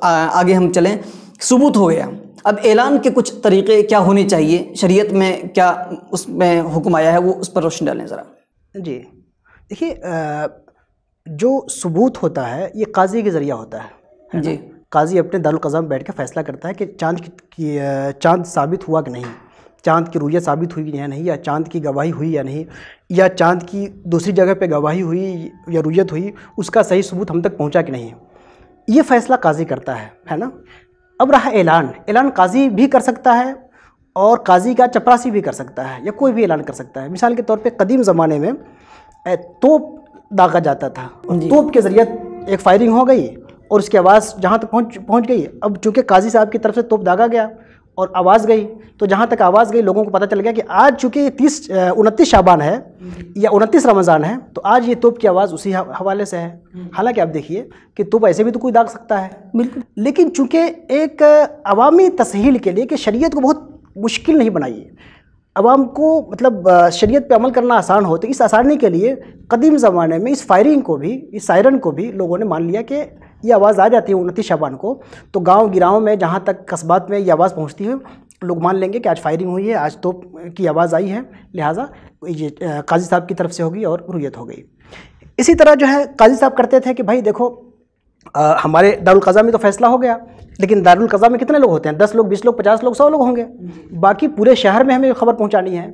आगे हम चलें, सबूत हो गया, अब ऐलान के कुछ तरीके क्या होने चाहिए, शरीयत में क्या उसमें हुक्म आया है, वो उस पर रोशनी डालें ज़रा। जी देखिए, जो सबूत होता है ये काजी के ज़रिया होता है जी। काजी अपने दारुल क़ज़ा में बैठ कर फैसला करता है कि चाँद साबित हुआ कि नहीं, चाँद की रुयत साबित हुई या नहीं, या चाँद की गवाही हुई या नहीं, या चाँद की दूसरी जगह पे गवाही हुई या रुयत हुई, उसका सही सबूत हम तक पहुंचा कि नहीं, ये फ़ैसला काजी करता है ना। अब रहा ऐलान, ऐलान काजी भी कर सकता है और काजी का चपरासी भी कर सकता है, या कोई भी ऐलान कर सकता है। मिसाल के तौर पे कदीम ज़माने में तोप दागा जाता था, तोप के ज़रिए एक फायरिंग हो गई और उसकी आवाज़ जहाँ तक पहुँच गई। अब चूँकि काजी साहब की तरफ से तोप दागा गया और आवाज़ गई, तो जहाँ तक आवाज़ गई लोगों को पता चल गया कि आज चूँकि 29 शाबान है या 29 रमज़ान है, तो आज ये तोप की आवाज़ उसी हवाले से है। हालांकि आप देखिए कि तोप ऐसे भी तो कोई दाग सकता है, बिल्कुल, लेकिन चूँकि एक अवामी तसहील के लिए कि शरीयत को बहुत मुश्किल नहीं बनाइए, अवाम को मतलब शरीयत पे अमल करना आसान हो, तो इस आसानी के लिए कदीम ज़माने में इस फायरिंग को भी, इस सायरन को भी लोगों ने मान लिया कि ये आवाज़ आ जाती है 29 शाबान को, तो गांव गिराव में जहाँ तक कस्बात में ये आवाज़ पहुँचती है, लोग मान लेंगे कि आज फायरिंग हुई है, आज तोप की आवाज़ आई है, लिहाजा ये काजी साहब की तरफ से होगी और रुयत हो गई। इसी तरह जो है काजी साहब करते थे कि भाई देखो हमारे दारुल क़ज़ा में तो फैसला हो गया, लेकिन दारुल क़ज़ा में कितने लोग होते हैं, 10 लोग, 20 लोग, 50 लोग, 100 लोग होंगे, बाकी पूरे शहर में हमें खबर पहुंचानी है।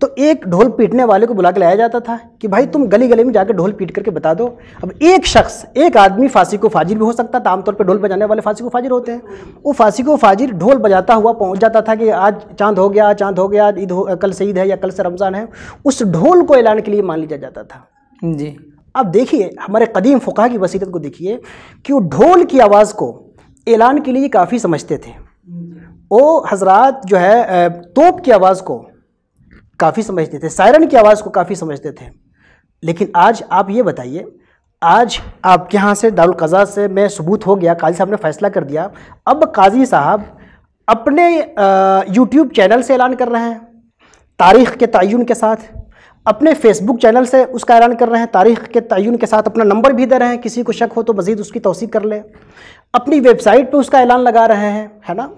तो एक ढोल पीटने वाले को बुला के लाया जाता था कि भाई तुम गली गली में जाकर ढोल पीट करके बता दो। अब एक शख्स, एक आदमी फासिक व फाजिर भी हो सकता था, आमतौर पर ढोल बजाने वाले फासिक व फाजिर होते हैं, वो फासिक व फाजिर ढोल बजाता हुआ पहुँच जाता था कि आज चाँद हो गया, चाँद हो गया, कल से ईद है या कल से रमज़ान है, उस ढोल को ऐलान के लिए मान लिया जाता था। जी। अब देखिए हमारे कदीम फ़ुक़हा की वसीयत को देखिए कि वो ढोल की आवाज़ को ऐलान के लिए काफ़ी समझते थे, वो हजरात जो है तोप की आवाज़ को काफ़ी समझते थे, सायरन की आवाज़ को काफ़ी समझते थे। लेकिन आज आप ये बताइए, आज आपके यहाँ से दारुल क़ज़ा से में सबूत हो गया, काजी साहब ने फ़ैसला कर दिया, अब काजी साहब अपने यूट्यूब चैनल से ऐलान कर रहे हैं तारीख़ के तयन के साथ, अपने फेसबुक चैनल से उसका ऐलान कर रहे हैं तारीख़ के तयन के साथ, अपना नंबर भी दे रहे हैं, किसी को शक हो तो मज़ीद उसकी तौसीक़ कर ले, अपनी वेबसाइट पे उसका ऐलान लगा रहे हैं, है ना,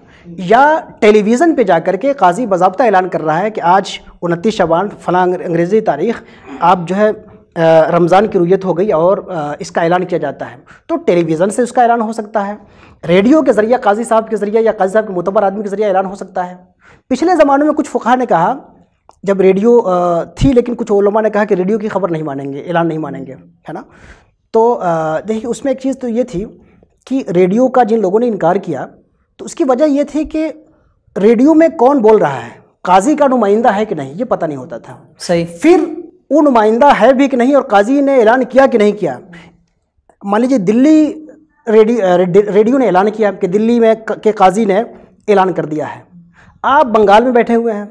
या टेलीविज़न पे जाकर के काजी बाज़ाब्ता ऐलान कर रहा है कि आज 29 शाबान फ़लाँ अंग्रेज़ी तारीख़ आप जो है रमज़ान की रुयत हो गई और इसका ऐलान किया जाता है। तो टेलीविज़न से उसका ऐलान हो सकता है, रेडियो के ज़रिए काजी साहब के ज़रिए या काजी साहब के मोतबर आदमी के ज़रिए ऐलान हो सकता है। पिछले ज़मानों में कुछ फ़ुक़हा ने कहा, जब रेडियो थी, लेकिन कुछ उलमा ने कहा कि रेडियो की खबर नहीं मानेंगे, ऐलान नहीं मानेंगे, है ना। तो देखिए उसमें एक चीज़ तो ये थी कि रेडियो का जिन लोगों ने इनकार किया, तो उसकी वजह ये थी कि रेडियो में कौन बोल रहा है, काजी का नुमाइंदा है कि नहीं, ये पता नहीं होता था। सही। फिर वो नुमाइंदा है भी कि नहीं और काजी ने ऐलान किया कि नहीं किया। मान लीजिए दिल्ली रेडियो ने ऐलान किया कि दिल्ली में के काजी ने ऐलान कर दिया है, आप बंगाल में बैठे हुए हैं,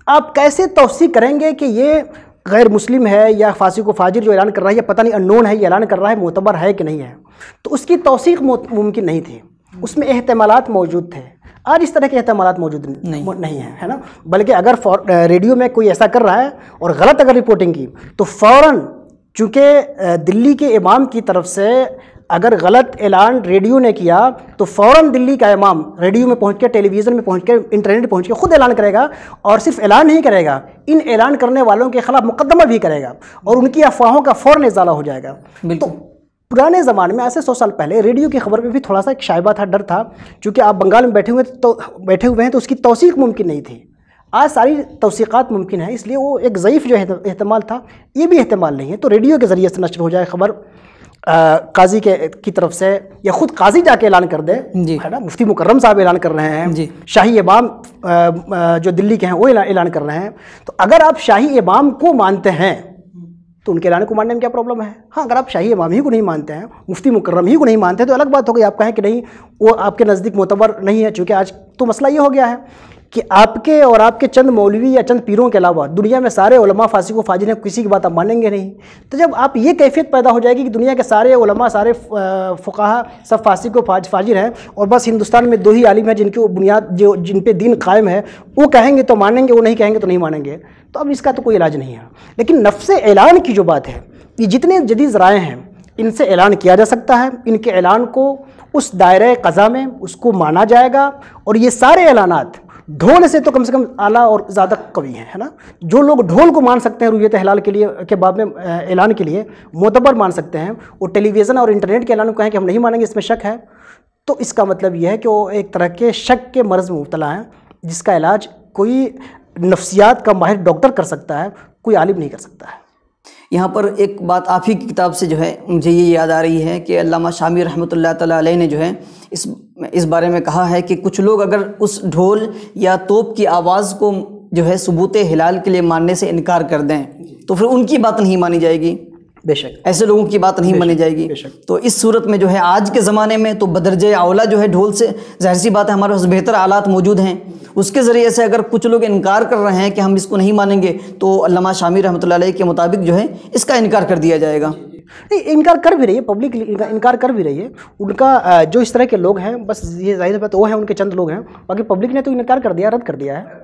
आप कैसे तौसीक़ करेंगे कि ये गैर मुस्लिम है या फासिक व फाजिर जो ऐलान कर रहा है, या पता नहीं अननोन है, ये ऐलान कर रहा है, मोतबर है कि नहीं है। तो उसकी तौसीक़ मुमकिन नहीं थी, उसमें एहतमालात मौजूद थे। आज इस तरह के एहतमालात मौजूद नहीं है ना, बल्कि अगर रेडियो में कोई ऐसा कर रहा है और गलत अगर रिपोर्टिंग की, तो फ़ौरन चूँकि दिल्ली के इमाम की तरफ से अगर गलत ऐलान रेडियो ने किया, तो फ़ौरन दिल्ली का इमाम रेडियो में पहुंच के, टेलीविज़न में पहुंच के, इंटरनेट पर पहुंच के खुद ऐलान करेगा, और सिर्फ ऐलान नहीं करेगा, इन ऐलान करने वालों के ख़िलाफ़ मुकदमा भी करेगा और उनकी अफवाहों का फ़ौरन इज़ाला हो जाएगा। तो पुराने ज़माने में, आज से 100 साल पहले, रेडियो की खबर में भी थोड़ा सा एक शायबा था, डर था, क्योंकि आप बंगाल में बैठे हुए हैं तो उसकी तौसीक़ मुमकिन नहीं थी। आज सारी तौसीक़ात मुमकिन है, इसलिए वो एक ज़ईफ़ जो एहतमाल था, ये भी एहतमाल नहीं है। तो रेडियो के ज़रिए से नशर हो जाए खबर काजी की तरफ से, या ख़ुद काजी जाके ऐलान कर दे, है ना, मुफ्ती मुकर्रम साहब ऐलान कर रहे हैं, शाही इमाम जो दिल्ली के हैं वो ऐलान कर रहे हैं। तो अगर आप शाही इमाम को मानते हैं तो उनके ऐलान को मानने में क्या प्रॉब्लम है। हाँ, अगर आप शाही इमाम ही को नहीं मानते हैं, मुफ्ती मुकर्रम ही को नहीं मानते हैं, तो अलग बात हो गई, आप कहें कि नहीं वो आपके नज़दीक मोतबर नहीं है। चूँकि आज तो मसला ये हो गया है कि आपके और आपके चंद मौलवी या चंद पीरों के अलावा दुनिया में सारे उलमा फासिक व फाजिर हैं, किसी की बात आप मानेंगे नहीं। तो जब आप ये कैफियत पैदा हो जाएगी कि दुनिया के सारे उलमा, सारे फ़ुक़हा सब फासिक व फाजिर हैं और बस हिंदुस्तान में 2 ही आलिम हैं जिनकी बुनियाद जिन पे दीन कायम है, वो कहेंगे तो मानेंगे, वो नहीं कहेंगे तो नहीं मानेंगे, तो अब इसका तो कोई इलाज नहीं है। लेकिन नफ्स ऐलान की जो बात है, ये जितने जदीद ज़राए हैं इनसे ऐलान किया जा सकता है, इनके ऐलान को उस दायरे क़ज़ा में उसको माना जाएगा। और ये सारे ऐलानात ढोल से तो कम से कम आला और ज़्यादा कवी हैं, है ना। जो लोग ढोल को मान सकते हैं रुयत हिलाल के लिए के बाद में ऐलान के लिए मोतबर मान सकते हैं, वो टेलीविज़न और इंटरनेट के ऐलान को कहें कि हम नहीं मानेंगे, इसमें शक है, तो इसका मतलब यह है कि वो एक तरह के शक के मर्ज़ में मुब्तला हैं, जिसका इलाज कोई नफ्सियात का माहिर डॉक्टर कर सकता है, कोई आलिम नहीं कर सकता है। यहाँ पर एक बात आप ही की किताब से जो है मुझे ये याद आ रही है कि अल्लामा शामी रहमतुल्लाह तआला अलैह ने जो है इस बारे में कहा है कि कुछ लोग अगर उस ढोल या तोप की आवाज़ को जो है सबूत हिलाल के लिए मानने से इनकार कर दें तो फिर उनकी बात नहीं मानी जाएगी। बेशक ऐसे लोगों की बात नहीं मानी जाएगी। तो इस सूरत में जो है आज के ज़माने में तो बदरजे औला जो है ढोल से ज़ाहिर सी बात है हमारे पास बेहतर आलात मौजूद हैं, उसके ज़रिए से अगर कुछ लोग इनकार कर रहे हैं कि हम इसको नहीं मानेंगे तो अल्लामा शामी रहमतुल्लाह अलैह के मुताबिक जो है इसका इनकार कर दिया जाएगा। नहीं, इनकार कर भी रही है, पब्लिक इनकार कर भी रही है। उनका जो इस तरह के लोग हैं, बस ये जाहिर बात वो है, उनके चंद लोग हैं, बाकी पब्लिक ने तो इनकार कर दिया, रद्द कर दिया है।